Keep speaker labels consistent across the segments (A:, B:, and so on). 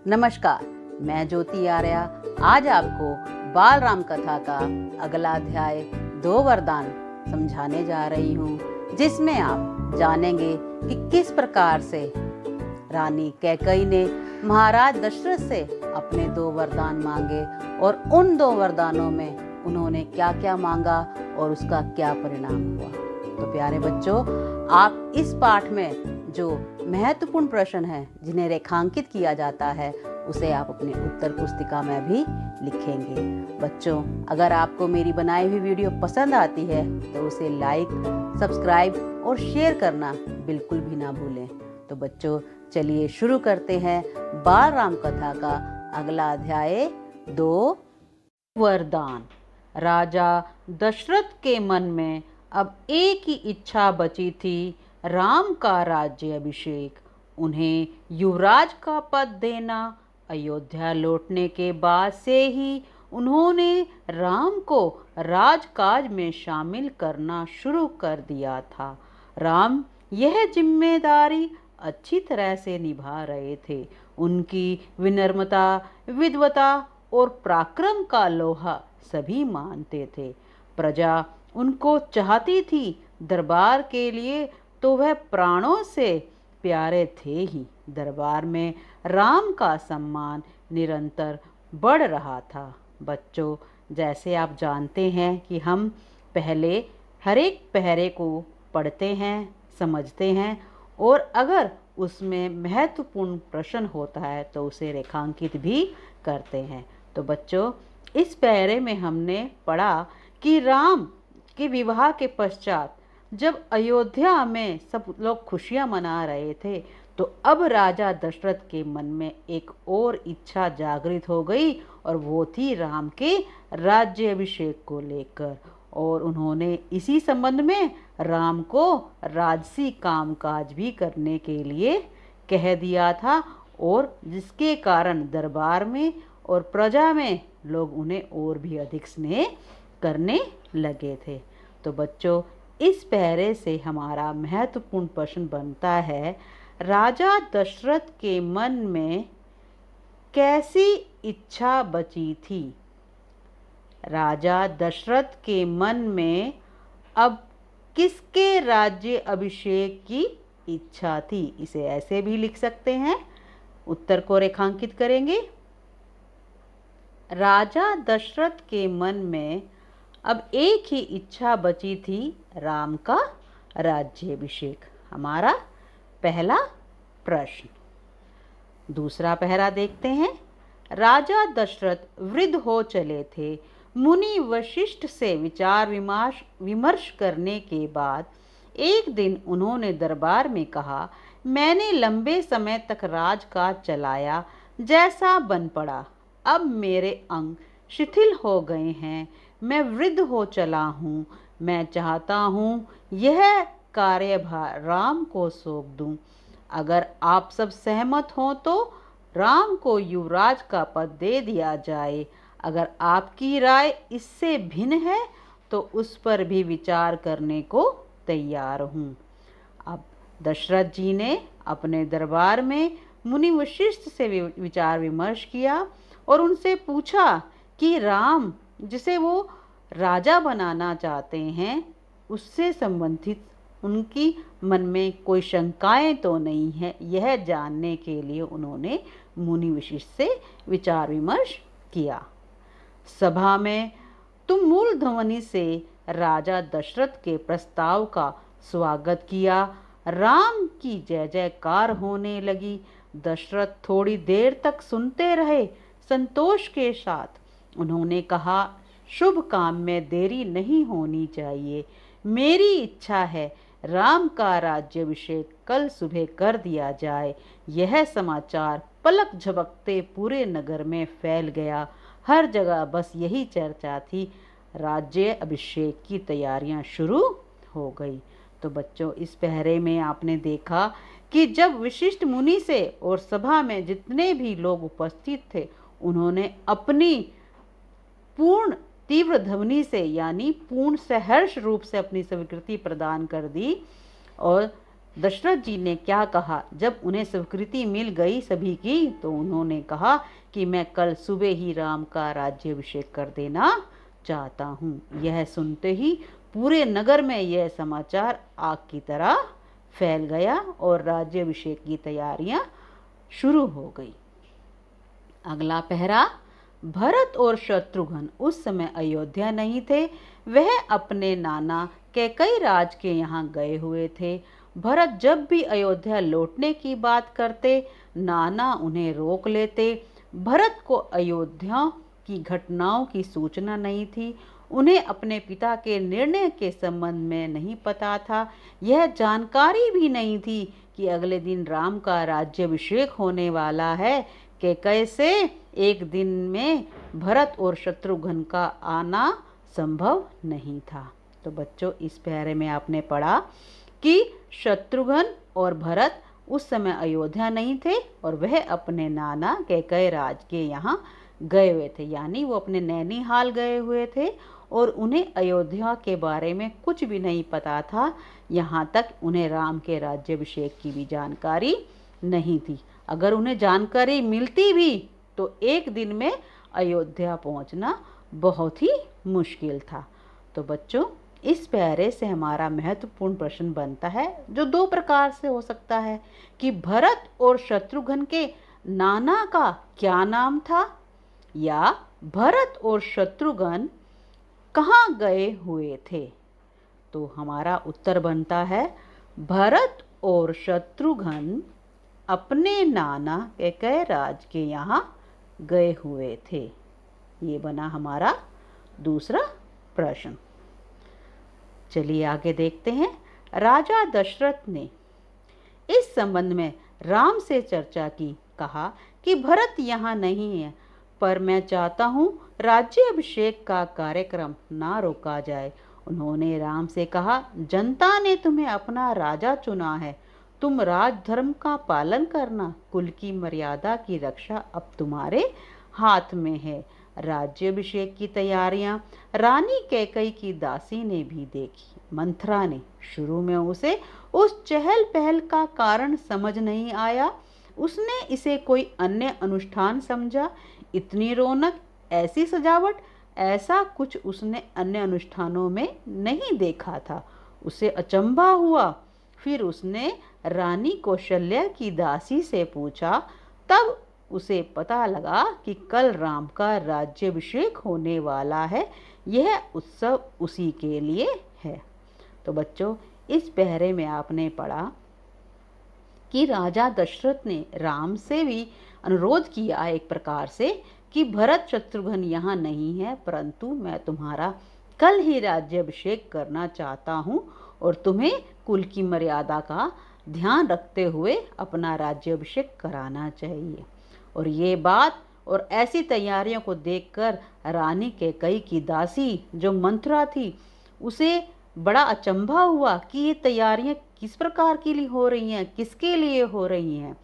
A: नमस्कार, मैं ज्योति आर्या आज आपको बाल राम कथा का अगला अध्याय 2 वरदान समझाने जा रही हूँ, जिसमें आप जानेंगे कि किस प्रकार से रानी कैकेयी ने महाराज दशरथ से अपने 2 वरदान मांगे और उन 2 वरदानों में उन्होंने क्या क्या मांगा और उसका क्या परिणाम हुआ। तो प्यारे बच्चों, आप इस पाठ में जो महत्वपूर्ण प्रश्न हैं जिन्हें रेखांकित किया जाता है उसे आप अपनी उत्तर पुस्तिका में भी लिखेंगे। बच्चों, अगर आपको मेरी बनाई हुई वीडियो पसंद आती है तो उसे लाइक, सब्सक्राइब और शेयर करना बिल्कुल भी ना भूलें। तो बच्चों, चलिए शुरू करते हैं बाल राम कथा का अगला अध्याय 2 वरदान। राजा दशरथ के मन में अब एक ही इच्छा बची थी, राम का राज्य अभिषेक। उन्हें युवराज का पद देना। अयोध्या लौटने के बाद से ही उन्होंने राम को राजकाज में शामिल करना शुरू कर दिया था। राम यह जिम्मेदारी अच्छी तरह से निभा रहे थे। उनकी विनम्रता, विद्वता और पराक्रम का लोहा सभी मानते थे। प्रजा उनको चाहती थी, दरबार के लिए तो वह प्राणों से प्यारे थे ही। दरबार में राम का सम्मान निरंतर बढ़ रहा था। बच्चों, जैसे आप जानते हैं कि हम पहले हर एक पहरे को पढ़ते हैं, समझते हैं और अगर उसमें महत्वपूर्ण प्रश्न होता है तो उसे रेखांकित भी करते हैं। तो बच्चों, इस पहरे में हमने पढ़ा कि राम के विवाह के पश्चात जब अयोध्या में सब लोग खुशियां मना रहे थे तो अब राजा दशरथ के मन में एक और इच्छा जागृत हो गई और वो थी राम के राज्य अभिषेक को लेकर। और उन्होंने इसी संबंध में राम को राजसी कामकाज भी करने के लिए कह दिया था और जिसके कारण दरबार में और प्रजा में लोग उन्हें और भी अधिक स्नेह करने लगे थे। तो बच्चों, इस पहरे से हमारा महत्वपूर्ण प्रश्न बनता है, राजा दशरथ के मन में कैसी इच्छा बची थी? राजा दशरथ के मन में अब किसके राज्य अभिषेक की इच्छा थी? इसे ऐसे भी लिख सकते हैं, उत्तर को रेखांकित करेंगे। राजा दशरथ के मन में अब एक ही इच्छा बची थी, राम का राज्याभिषेक। हमारा पहला प्रश्न। दूसरा पहरा देखते हैं। राजा दशरथ वृद्ध हो चले थे। मुनि वशिष्ठ से विचार विमर्श करने के बाद एक दिन उन्होंने दरबार में कहा, मैंने लंबे समय तक राजकाज चलाया, जैसा बन पड़ा। अब मेरे अंग शिथिल हो गए हैं, मैं वृद्ध हो चला हूँ। मैं चाहता हूँ यह कार्यभार राम को सौंप दूँ। अगर आप सब सहमत हों तो राम को युवराज का पद दे दिया जाए। अगर आपकी राय इससे भिन्न है तो उस पर भी विचार करने को तैयार हूँ। अब दशरथ जी ने अपने दरबार में मुनि वशिष्ठ से विचार विमर्श किया और उनसे पूछा कि राम जिसे वो राजा बनाना चाहते हैं उससे संबंधित उनकी मन में कोई शंकाएं तो नहीं है। यह जानने के लिए उन्होंने मुनि वशिष्ठ से विचार विमर्श किया। सभा में तुम मूल ध्वनि से राजा दशरथ के प्रस्ताव का स्वागत किया। राम की जय जयकार होने लगी। दशरथ थोड़ी देर तक सुनते रहे। संतोष के साथ उन्होंने कहा, शुभ काम में देरी नहीं होनी चाहिए। मेरी इच्छा है राम का राज्याभिषेक कल सुबह कर दिया जाए। यह समाचार पलक झपकते पूरे नगर में फैल गया। हर जगह बस यही चर्चा थी। राज्य अभिषेक की तैयारियां शुरू हो गई। तो बच्चों, इस पहरे में आपने देखा कि जब विशिष्ट मुनि से और सभा में जितने भी लोग उपस्थित थे उन्होंने अपनी पूर्ण तीव्र ध्वनि से यानी पूर्ण सहर्ष रूप से अपनी स्वीकृति प्रदान कर दी और दशरथ जी ने क्या कहा, जब उन्हें स्वीकृति मिल गई सभी की, तो उन्होंने कहा कि मैं कल सुबह ही राम का राज्याभिषेक कर देना चाहता हूँ। यह सुनते ही पूरे नगर में यह समाचार आग की तरह फैल गया और राज्याभिषेक की तैयारियां शुरू हो गई। अगला पहरा। भरत और शत्रुघ्न उस समय अयोध्या नहीं थे, वह अपने नाना कैकई राज के यहाँ गए हुए थे। भरत जब भी अयोध्या लौटने की बात करते, नाना उन्हें रोक लेते। भरत को अयोध्या की घटनाओं की सूचना नहीं थी, उन्हें अपने पिता के निर्णय के संबंध में नहीं पता था। यह जानकारी भी नहीं थी कि अगले दिन राम का राज्याभिषेक होने वाला है। कैकई से एक दिन में भरत और शत्रुघ्न का आना संभव नहीं था। तो बच्चों, इस प्यारे में आपने पढ़ा कि शत्रुघ्न और भरत उस समय अयोध्या नहीं थे और वह अपने नाना कैकई राज के यहाँ गए हुए थे, यानी वो अपने नैनीहाल गए हुए थे और उन्हें अयोध्या के बारे में कुछ भी नहीं पता था। यहाँ तक उन्हें राम के राज्याभिषेक की भी जानकारी नहीं थी। अगर उन्हें जानकारी मिलती भी तो एक दिन में अयोध्या पहुँचना बहुत ही मुश्किल था। तो बच्चों, इस प्यारे से हमारा महत्वपूर्ण प्रश्न बनता है, जो दो प्रकार से हो सकता है कि भरत और शत्रुघ्न के नाना का क्या नाम था, या भरत और शत्रुघ्न कहाँ गए हुए थे। तो हमारा उत्तर बनता है भरत और शत्रुघ्न अपने नाना कैकई राज के यहाँ गए हुए थे। ये बना हमारा दूसरा प्रश्न। चलिए आगे देखते हैं। राजा दशरथ ने इस संबंध में राम से चर्चा की, कहा कि भरत यहाँ नहीं है, पर मैं चाहता हूँ राज्याभिषेक का कार्यक्रम ना रोका जाए। उन्होंने राम से कहा, जनता ने तुम्हें अपना राजा चुना है, तुम राजधर्म का पालन करना, कुल की मर्यादा की रक्षा अब तुम्हारे हाथ में है। राज्याभिषेक की तैयारियां रानी कैकई की दासी ने भी देखी। मंथरा ने शुरू में उसे उस चहल पहल का कारण समझ नहीं आया, उसने इसे कोई अन्य अनुष्ठान समझा। इतनी रौनक, ऐसी सजावट, ऐसा कुछ उसने अन्य अनुष्ठानों में नहीं देखा था। उसे अचंभा हुआ। फिर उसने रानी कौशल्या की दासी से पूछा, तब उसे पता लगा कि कल राम का राज्याभिषेक होने वाला है, यह उत्सव उसी के लिए है। तो बच्चों, इस पहरे में आपने पढ़ा कि राजा दशरथ ने राम से भी अनुरोध किया एक प्रकार से कि भरत शत्रुघ्न यहाँ नहीं है, परंतु मैं तुम्हारा कल ही राज्याभिषेक करना चाहता हूँ और तुम्हें कुल की मर्यादा का ध्यान रखते हुए अपना राज्याभिषेक कराना चाहिए। और ये बात और ऐसी तैयारियों को देखकर रानी कैकई की दासी जो मंथरा थी, उसे बड़ा अचंभा हुआ कि ये तैयारियां किस प्रकार के लिए हो रही हैं, किसके लिए हो रही हैं।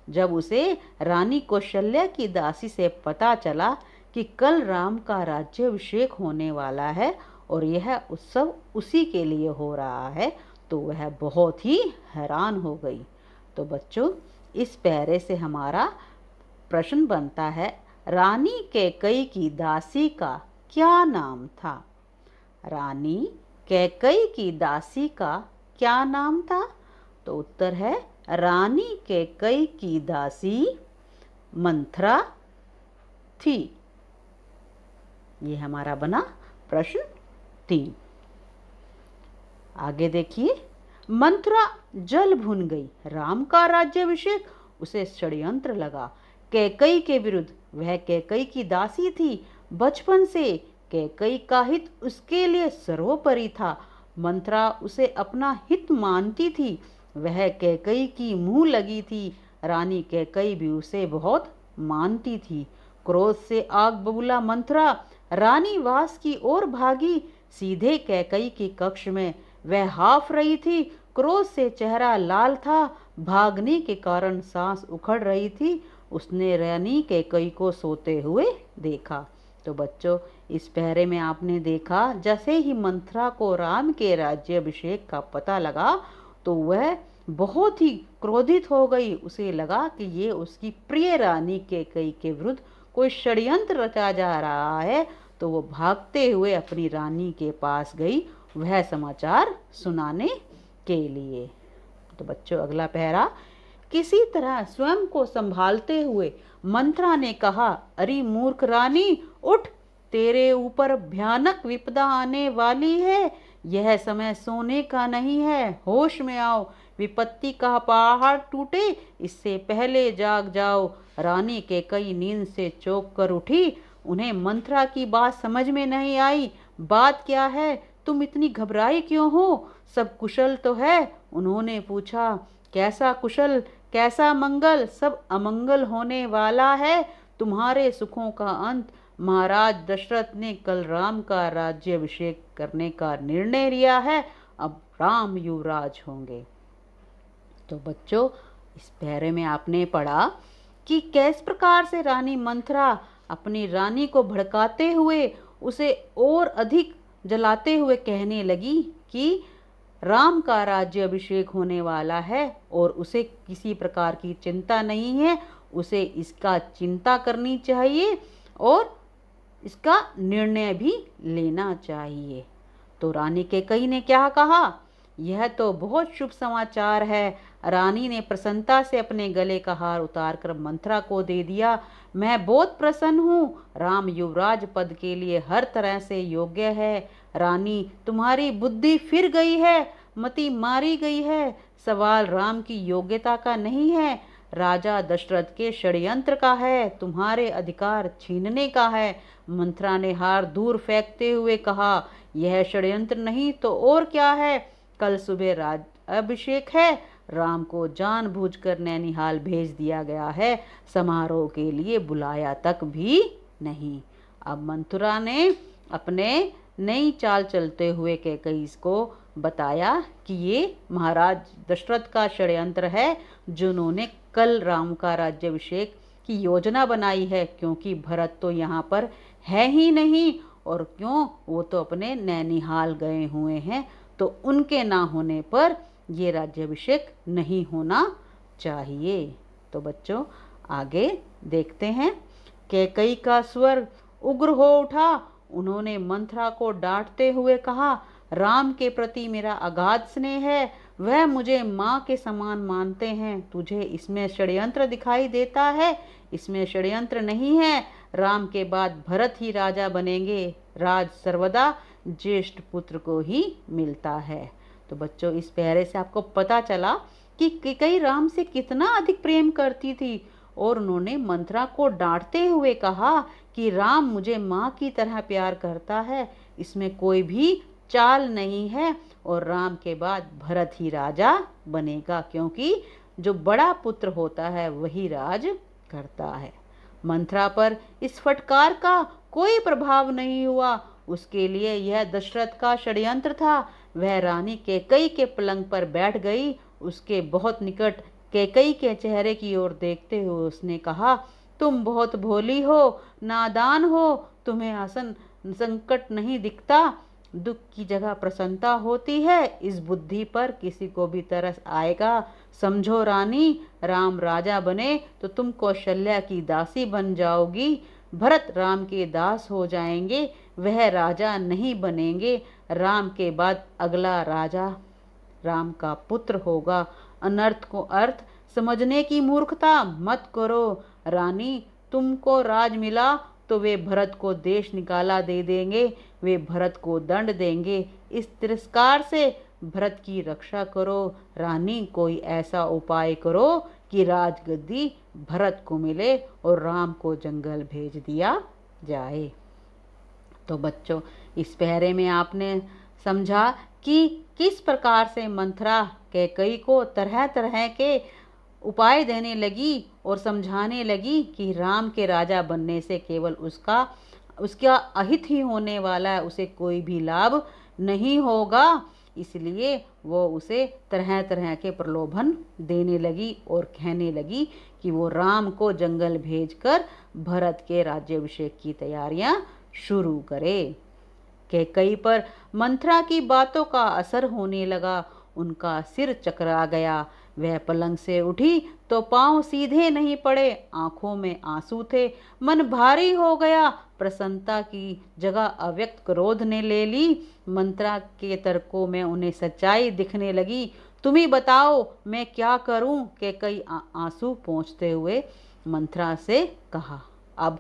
A: जब उसे रानी कौशल्या की दासी से पता चला कि कल राम का राज्याभिषेक होने वाला है और यह उत्सव उसी के लिए हो रहा है, तो वह बहुत ही हैरान हो गई। तो बच्चों, इस पैरे से हमारा प्रश्न बनता है, रानी कैकई की दासी का क्या नाम था। रानी कैकई की दासी का क्या नाम था? तो उत्तर है रानी कैकई की दासी मंथरा थी। ये हमारा बना प्रश्न 3। आगे देखिए, मंथरा जल भुन गई। राम का राज्याभिषेक उसे षड्यंत्र लगा कैकई के विरुद्ध। वह कैकई की दासी थी। बचपन से कैकई का हित उसके लिए सर्वोपरि था। मंथरा उसे अपना हित मानती थी। वह कैकई की मुंह लगी थी। रानी कैकई भी उसे बहुत मानती थी। क्रोध से आग बबूला मंथरा रानी वास की ओर भागी। सीधे कैकई के कक्ष में वह हाफ रही थी। क्रोध से चेहरा लाल था। भागने के कारण सांस उखड़ रही थी। उसने रानी कैकई को सोते हुए देखा। तो बच्चों, इस पहरे में आपने देखा, जैसे ही मंथरा को राम के राज्याभिषेक का पता लगा तो वह बहुत ही क्रोधित हो गई। उसे लगा कि ये उसकी प्रिय रानी कैकेयी के विरुद्ध कोई षड्यंत्र रचा जा रहा है। तो वो भागते हुए अपनी रानी के पास गई वह समाचार सुनाने के लिए। तो बच्चों, अगला पहरा। किसी तरह स्वयं को संभालते हुए मंत्रा ने कहा, अरे मूर्ख रानी, उठ, तेरे ऊपर भयानक विपदा आने वाली है। यह समय सोने का नहीं है, होश में आओ, विपत्ति का पहाड़ टूटे इससे पहले जाग जाओ। रानी कैकेयी नींद से चौंक कर उठी। उन्हें मंत्रा की बात समझ में नहीं आई। बात क्या है, तुम इतनी घबराई क्यों हो? सब कुशल तो है? उन्होंने पूछा। कैसा कुशल, कैसा मंगल, सब अमंगल होने वाला है। तुम्हारे सुखों का अंत। महाराज दशरथ ने कल राम का राज्याभिषेक करने का निर्णय लिया है। अब राम युवराज होंगे। तो बच्चों, इस पैरे में आपने पढ़ा कि किस प्रकार से रानी मंथरा अपनी रानी को भड़काते हुए उसे और अधिक जलाते हुए कहने लगी कि राम का राज्याभिषेक होने वाला है और उसे किसी प्रकार की चिंता नहीं है। उसे इसका चिंता करनी चाहिए और इसका निर्णय भी लेना चाहिए। तो रानी कैकेयी ने क्या कहा? यह तो बहुत शुभ समाचार है। रानी ने प्रसन्नता से अपने गले का हार उतारकर मंथरा को दे दिया। मैं बहुत प्रसन्न हूँ। राम युवराज पद के लिए हर तरह से योग्य है। रानी, तुम्हारी बुद्धि फिर गई है, मति मारी गई है। सवाल राम की योग्यता का नहीं है, राजा दशरथ के षड्यंत्र का है, तुम्हारे अधिकार छीनने का है। मंथरा ने हार दूर फेंकते हुए कहा, यह षड्यंत्र नहीं तो और क्या है? कल सुबह राज्याभिषेक है। राम को जानबूझकर नैनीहाल भेज दिया गया है, समारोह के लिए बुलाया तक भी नहीं। अब मंथरा ने अपने नई चाल चलते हुए कैकेयी को बताया कि ये महाराज दशरथ का षड्यंत्र है, जिन्होंने कल राम का राज्याभिषेक की योजना बनाई है, क्योंकि भरत तो यहाँ पर है ही नहीं, और क्यों, वो तो अपने नैनीहाल गए हुए हैं, तो उनके ना होने पर ये राज्याभिषेक नहीं होना चाहिए। तो बच्चों, आगे देखते हैं। कैकेयी का स्वर उग्र हो उठा। उन्होंने मंथरा को डांटते हुए कहा, राम के प्रति मेरा अगाध स्नेह है, वह मुझे माँ के समान मानते हैं। तुझे इसमें षड्यंत्र दिखाई देता है? इसमें षड्यंत्र नहीं है। राम के बाद भरत ही राजा बनेंगे। राज सर्वदा ज्येष्ठ पुत्र को ही मिलता है। तो बच्चों, इस पहरे से आपको पता चला कि कैकेयी राम से कितना अधिक प्रेम करती थी, और उन्होंने मंथरा को डांटते हुए कहा कि राम मुझे माँ की तरह प्यार करता है, इसमें कोई भी चाल नहीं है, और राम के बाद भरत ही राजा बनेगा, क्योंकि जो बड़ा पुत्र होता है वही राज करता है। मंथरा पर इस फटकार का कोई प्रभाव नहीं हुआ। उसके लिए यह दशरथ का षड्यंत्र था। वह रानी कैकेयी के पलंग पर बैठ गई। उसके बहुत निकट कैकेयी के चेहरे की ओर देखते हुए उसने कहा, तुम बहुत भोली हो, नादान हो, तुम्हें आसन संकट नहीं दिखता, दुख की जगह प्रसन्नता होती है, इस बुद्धि पर किसी को भी तरस आएगा। समझो रानी, राम राजा बने तो तुम कौशल्या की दासी बन जाओगी, भरत राम के दास हो जाएंगे, वह राजा नहीं बनेंगे। राम के बाद अगला राजा राम का पुत्र होगा। अनर्थ को अर्थ समझने की मूर्खता मत करो। रानी, तुमको राज मिला तो वे भरत को देश निकाला दे देंगे, वे भरत को दंड देंगे। इस तिरस्कार से भरत की रक्षा करो। रानी, कोई ऐसा उपाय करो कि राजगद्दी भरत को मिले और राम को जंगल भेज दिया जाए। तो बच्चों, इस पहरे में आपने समझा कि किस प्रकार से मंथरा कैकेयी को तरह तरह के उपाय देने लगी और समझाने लगी कि राम के राजा बनने से केवल उसका अहित ही होने वाला है, उसे कोई भी लाभ नहीं होगा। इसलिए वो उसे तरह तरह के प्रलोभन देने लगी और कहने लगी कि वो राम को जंगल भेजकर भरत के राज्याभिषेक की तैयारियां शुरू करे। कैकेयी पर मंथरा की बातों का असर होने लगा। उनका सिर चकरा गया। वह पलंग से उठी तो पांव सीधे नहीं पड़े, आंखों में आंसू थे, मन भारी हो गया। प्रसन्नता की जगह अव्यक्त क्रोध ने ले ली। मंत्रा के तर्कों में उन्हें सच्चाई दिखने लगी। तुम ही बताओ मैं क्या करूं? कैकई आंसू पोंछते हुए मंत्रा से कहा। अब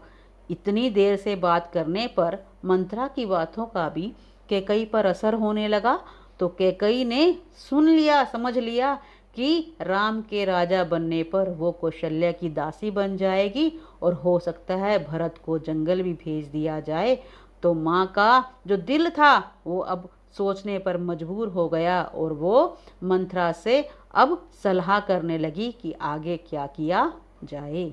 A: इतनी देर से बात करने पर मंत्रा की बातों का भी कैकई पर असर होने लगा। तो कैकई ने सुन लिया, समझ लिया कि राम के राजा बनने पर वो कौशल्या की दासी बन जाएगी और हो सकता है भरत को जंगल भी भेज दिया जाए। तो माँ का जो दिल था वो अब सोचने पर मजबूर हो गया और वो मंत्रा से अब सलाह करने लगी कि आगे क्या किया जाए।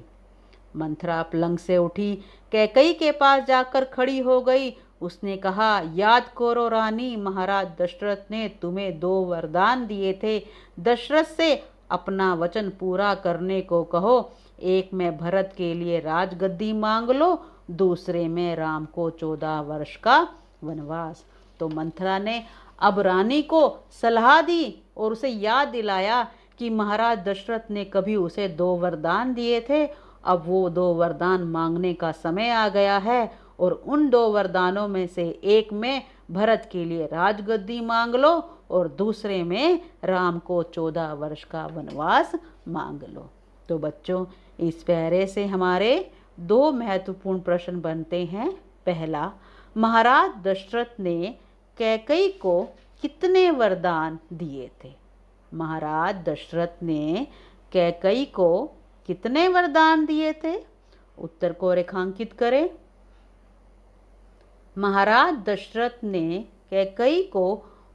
A: मंत्रा पलंग से उठी, कैकई के पास जाकर खड़ी हो गई। उसने कहा, याद करो रानी, महाराज दशरथ ने तुम्हें 2 वरदान दिए थे। दशरथ से अपना वचन पूरा करने को कहो। एक में भरत के लिए राजगद्दी मांग लो, दूसरे में राम को 14 वर्ष का वनवास। तो मंत्रा ने अब रानी को सलाह दी और उसे याद दिलाया कि महाराज दशरथ ने कभी उसे 2 वरदान दिए थे। अब वो 2 वरदान मांगने का समय आ गया है और उन 2 वरदानों में से एक में भरत के लिए राजगद्दी मांग लो और दूसरे में राम को 14 वर्ष का वनवास मांग लो। तो बच्चों, इस पैरे से हमारे 2 महत्वपूर्ण प्रश्न बनते हैं। पहला, महाराज दशरथ ने कैकई को कितने वरदान दिए थे? महाराज दशरथ ने कैकई को कितने वरदान दिए थे? उत्तर को रेखांकित करें। महाराज दशरथ ने कैकई को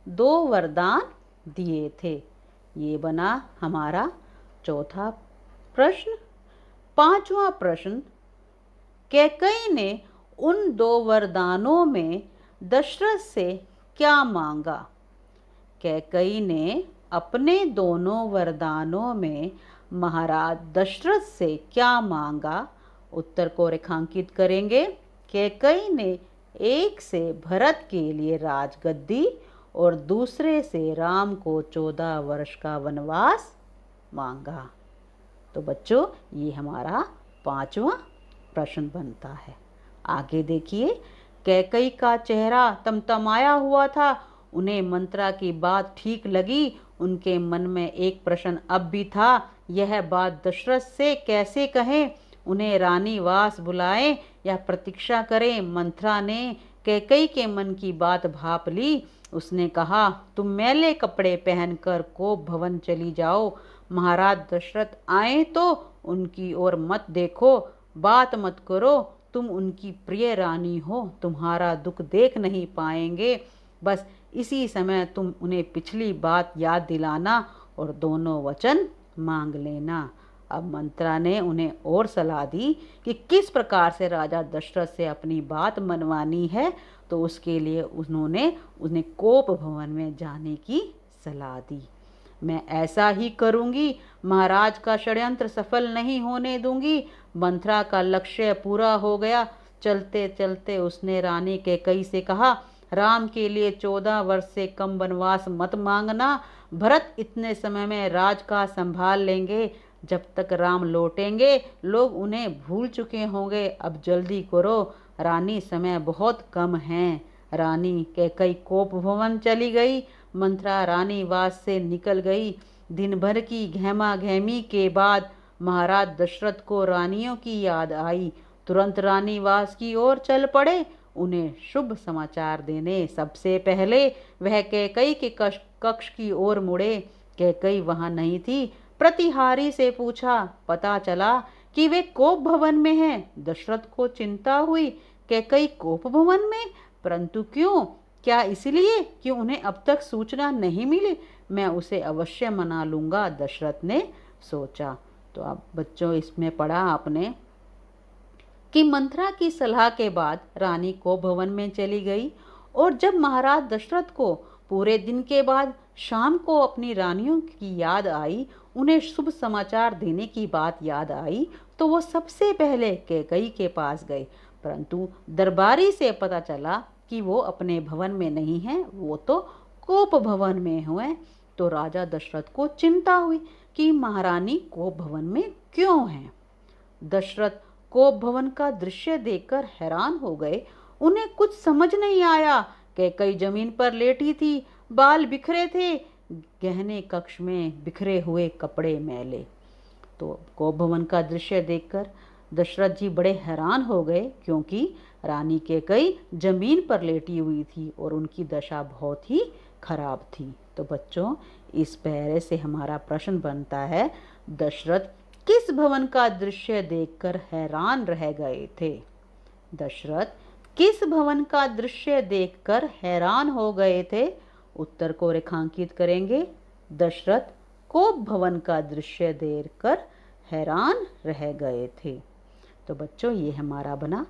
A: 2 वरदान दिए थे। ये बना हमारा चौथा प्रश्न। पांचवा प्रश्न, कैकई ने उन 2 वरदानों में दशरथ से क्या मांगा? कैकई ने अपने दोनों वरदानों में महाराज दशरथ से क्या मांगा? उत्तर को रेखांकित करेंगे। कैकई ने एक से भरत के लिए राजगद्दी और दूसरे से राम को 14 वर्ष का वनवास मांगा। तो बच्चों, ये हमारा 5वां प्रश्न बनता है। आगे देखिए, कैकई का चेहरा तमतमाया हुआ था। उन्हें मंत्रा की बात ठीक लगी। उनके मन में एक प्रश्न अब भी था, यह बात दशरथ से कैसे कहें? उन्हें रानीवास बुलाएं या प्रतीक्षा करें? मंत्रा ने कैकई के मन की बात भाप ली। उसने कहा, तुम मैले कपड़े पहनकर कोप भवन चली जाओ। महाराज दशरथ आए तो उनकी ओर मत देखो, बात मत करो। तुम उनकी प्रिय रानी हो, तुम्हारा दुख देख नहीं पाएंगे। बस इसी समय तुम उन्हें पिछली बात याद दिलाना और दोनों वचन मांग लेना। अब मंत्रा ने उन्हें और सलाह दी कि किस प्रकार से राजा दशरथ से अपनी बात मनवानी है। तो उसके लिए उन्होंने उन्हें कोप भवन में जाने की सलाह दी। मैं ऐसा ही करूंगी, महाराज का षड्यंत्र सफल नहीं होने दूंगी। मंत्रा का लक्ष्य पूरा हो गया। चलते चलते उसने रानी कैकई से कहा, राम के लिए 14 वर्ष से कम वनवास मत मांगना। भरत इतने समय में राज का संभाल लेंगे। जब तक राम लौटेंगे लोग उन्हें भूल चुके होंगे। अब जल्दी करो रानी, समय बहुत कम है। रानी कैकई कोप भवन चली गई। मंत्रा रानीवास से निकल गई। दिन भर की गहमा गहमी के बाद महाराज दशरथ को रानियों की याद आई। तुरंत रानीवास की ओर चल पड़े उन्हें शुभ समाचार देने। सबसे पहले वह कैकई के कक्ष की ओर मुड़े। कैकई वहां नहीं थी। प्रतिहारी से पूछा, पता चला कि वे कोप भवन में हैं। दशरथ को चिंता हुई, कैकई कोप भवन में? परंतु क्यों? क्या इसलिए कि उन्हें अब तक सूचना नहीं मिली? मैं उसे अवश्य मना लूंगा, दशरथ ने सोचा। तो अब बच्चों, इसमें पढ़ा आपने कि मंत्रा की सलाह के बाद रानी कोप भवन में चली गई और जब महाराज दशरथ को पूरे दिन के बाद शाम को अपनी रानियों की याद आई, उन्हें शुभ समाचार देने की बात याद आई, तो वो सबसे पहले कैकई के पास गए। परंतु दरबारी से पता चला कि वो अपने भवन में नहीं हैं, वो तो कोप भवन में हुए। तो राजा दशरथ को चिंता हुई कि महारानी कोप भवन में क्यों है। दशरथ कोप भवन का दृश्य देखकर हैरान हो गए। उन्हें कुछ समझ नहीं आया। कैकई जमीन पर लेटी थी, बाल बिखरे थे, गहने कक्ष में बिखरे हुए कपड़े मैले। तो कोप भवन का दृश्य देखकर दशरथ जी बड़े हैरान हो गए, क्योंकि रानी कैकई जमीन पर लेटी हुई थी और उनकी दशा बहुत ही खराब थी। तो बच्चों, इस पैरे से हमारा प्रश्न बनता है, दशरथ किस भवन का दृश्य देखकर हैरान रह गए थे? दशरथ किस भवन का दृश्य देखकर हैरान हो गए थे? उत्तर को रेखांकित करेंगे। दशरथ कोप भवन का दृश्य देखकर हैरान रह गए थे। तो बच्चों, ये हमारा बना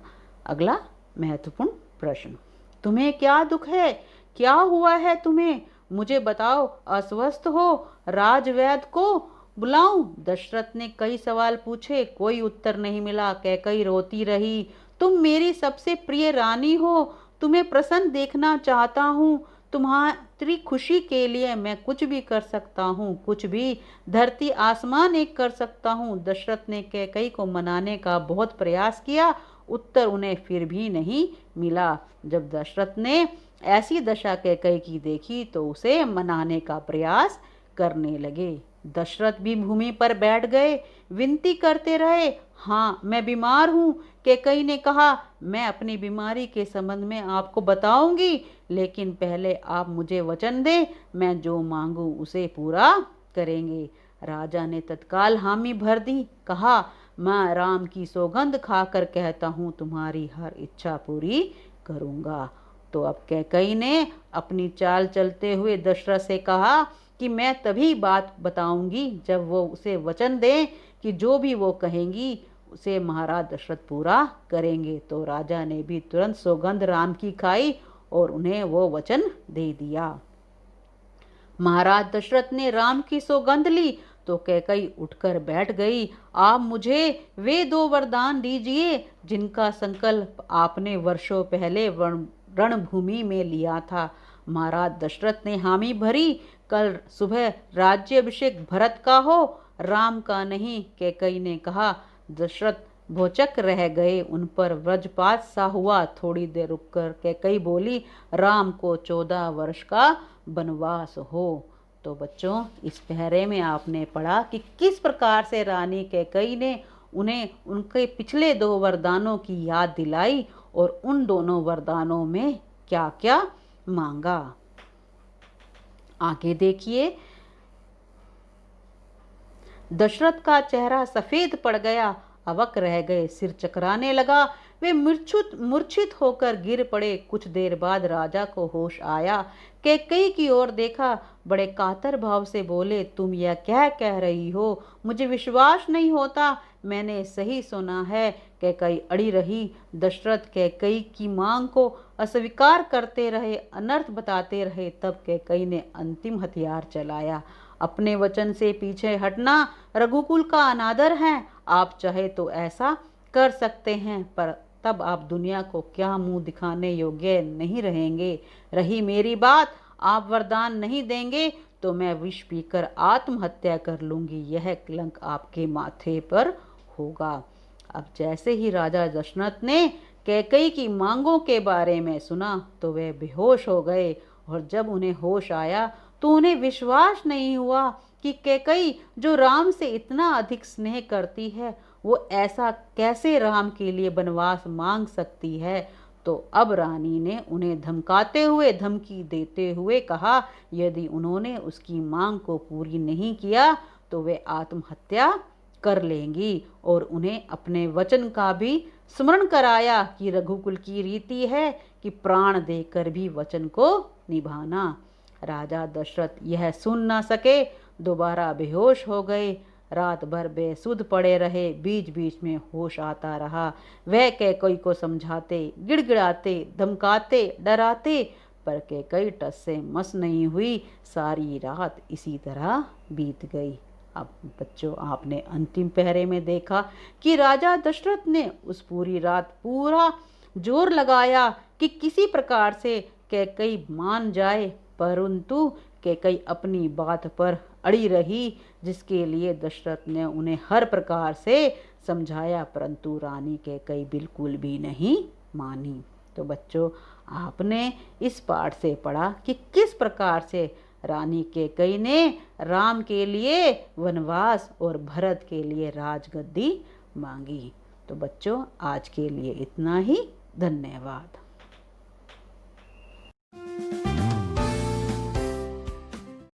A: अगला महत्वपूर्ण प्रश्न। तुम्हें क्या दुख है? क्या हुआ है तुम्हें? मुझे बताओ। अस्वस्थ हो? राजवैद्य को बुलाऊं? दशरथ ने कई सवाल पूछे, कोई उत्तर नहीं मिला। कैकई रोती रही। तुम मेरी सबसे प्रिय रानी हो, तुम्हें प्रसन्न देखना चाहता हूँ, तुम्हारी खुशी के लिए मैं कुछ भी कर सकता हूँ, कुछ भी, धरती आसमान एक कर सकता हूँ। दशरथ ने कैकई को मनाने का बहुत प्रयास किया, उत्तर उन्हें फिर भी नहीं मिला। जब दशरथ ने ऐसी दशा कैकई की देखी तो उसे मनाने का प्रयास करने लगे। दशरथ भी भूमि पर बैठ गए, विनती करते रहे, हाँ मैं बीमार हूँ। कैकई ने कहा, मैं अपनी बीमारी के संबंध में आपको बताऊंगी, लेकिन पहले आप मुझे वचन दें, मैं जो मांगू उसे पूरा करेंगे। राजा ने तत्काल हामी भर दी। कहा, मैं राम की सौगंध खाकर कहता हूँ, तुम्हारी हर इच्छा पूरी करूँगा। तो अब कैकई ने अपनी चाल चलते हुए दशरथ से कहा कि मैं तभी बात बताऊंगी जब वो उसे वचन दें कि जो भी वो कहेंगी उसे महाराज दशरथ पूरा करेंगे। तो राजा ने भी तुरंत सौगंध राम की खाई और उन्हें वो वचन दे दिया। महाराज दशरथ ने राम की सौगंध ली तो कैकई उठकर बैठ गई। आप मुझे वे 2 वरदान दीजिए जिनका संकल्प आपने वर्षों पहले रणभूमि में लिया था। महाराज दशरथ ने हामी भरी। कल सुबह राज्याभिषेक भरत का हो, राम का नहीं। कैकई ने कहा। दशरथ भौचक रह गए, उन पर वज्रपात सा हुआ। थोड़ी देर रुककर कैकई बोली, राम को 14 वर्ष का वनवास हो। तो बच्चों, इस पहरे में आपने पढ़ा कि किस प्रकार से रानी कैकई ने उन्हें उनके पिछले 2 वरदानों की याद दिलाई और उन दोनों वरदानों में क्या क्या मांगा। आगे देखिए, दशरथ का चेहरा सफेद पड़ गया, अवक रह गए, सिर चकराने लगा, वे मूर्छित होकर गिर पड़े। कुछ देर बाद राजा को होश आया, कैकई की ओर देखा, बड़े कातर भाव से बोले, तुम यह क्या कह रही हो? मुझे विश्वास नहीं होता, मैंने सही सुना है। कैकई अड़ी रही। दशरथ कैकई की मांग को अस्वीकार करते रहे, अनर्थ बताते रहे। तब कैकई ने अंतिम हथियार चलाया। अपने वचन से पीछे हटना रघुकुल का अनादर है। आप चाहे तो ऐसा कर सकते हैं, पर तब आप दुनिया को क्या मुंह दिखाने योग्य नहीं रहेंगे। रही मेरी बात, आप वरदान नहीं देंगे तो मैं विष पीकर आत्महत्या कर लूंगी। यह कलंक आपके माथे पर होगा। अब जैसे ही राजा दशरथ ने कैकई की मांगों के बारे में सुना तो वे बेहोश हो गए, और जब उन्हें होश आया तो उन्हें विश्वास नहीं हुआ कि कैकई, जो राम से इतना अधिक स्नेह करती है, वो ऐसा कैसे राम के लिए वनवास मांग सकती है। तो अब रानी ने उन्हें धमकी देते हुए कहा, यदि उन्होंने उसकी मांग को पूरी नहीं किया तो वे आत्महत्या कर लेंगी, और उन्हें अपने वचन का भी स्मरण कराया कि रघुकुल की रीति है कि प्राण देकर भी वचन को निभाना। राजा दशरथ यह सुन न सके, दोबारा बेहोश हो गए। रात भर बेसुध पड़े रहे, बीच बीच में होश आता रहा। वह कैकई को समझाते, गिड़गिड़ाते, धमकाते, डराते, पर कैकई टस से मस नहीं हुई। सारी रात इसी तरह बीत गई। अब बच्चों, आपने अंतिम पहरे में देखा कि राजा दशरथ ने उस पूरी रात पूरा जोर लगाया कि किसी प्रकार से कैकई मान जाए, परंतु कैकेयी अपनी बात पर अड़ी रही, जिसके लिए दशरथ ने उन्हें हर प्रकार से समझाया, परंतु रानी कैकेयी बिल्कुल भी नहीं मानी। तो बच्चों, आपने इस पाठ से पढ़ा कि किस प्रकार से रानी कैकेयी ने राम के लिए वनवास और भरत के लिए राजगद्दी मांगी। तो बच्चों, आज के लिए इतना ही। धन्यवाद।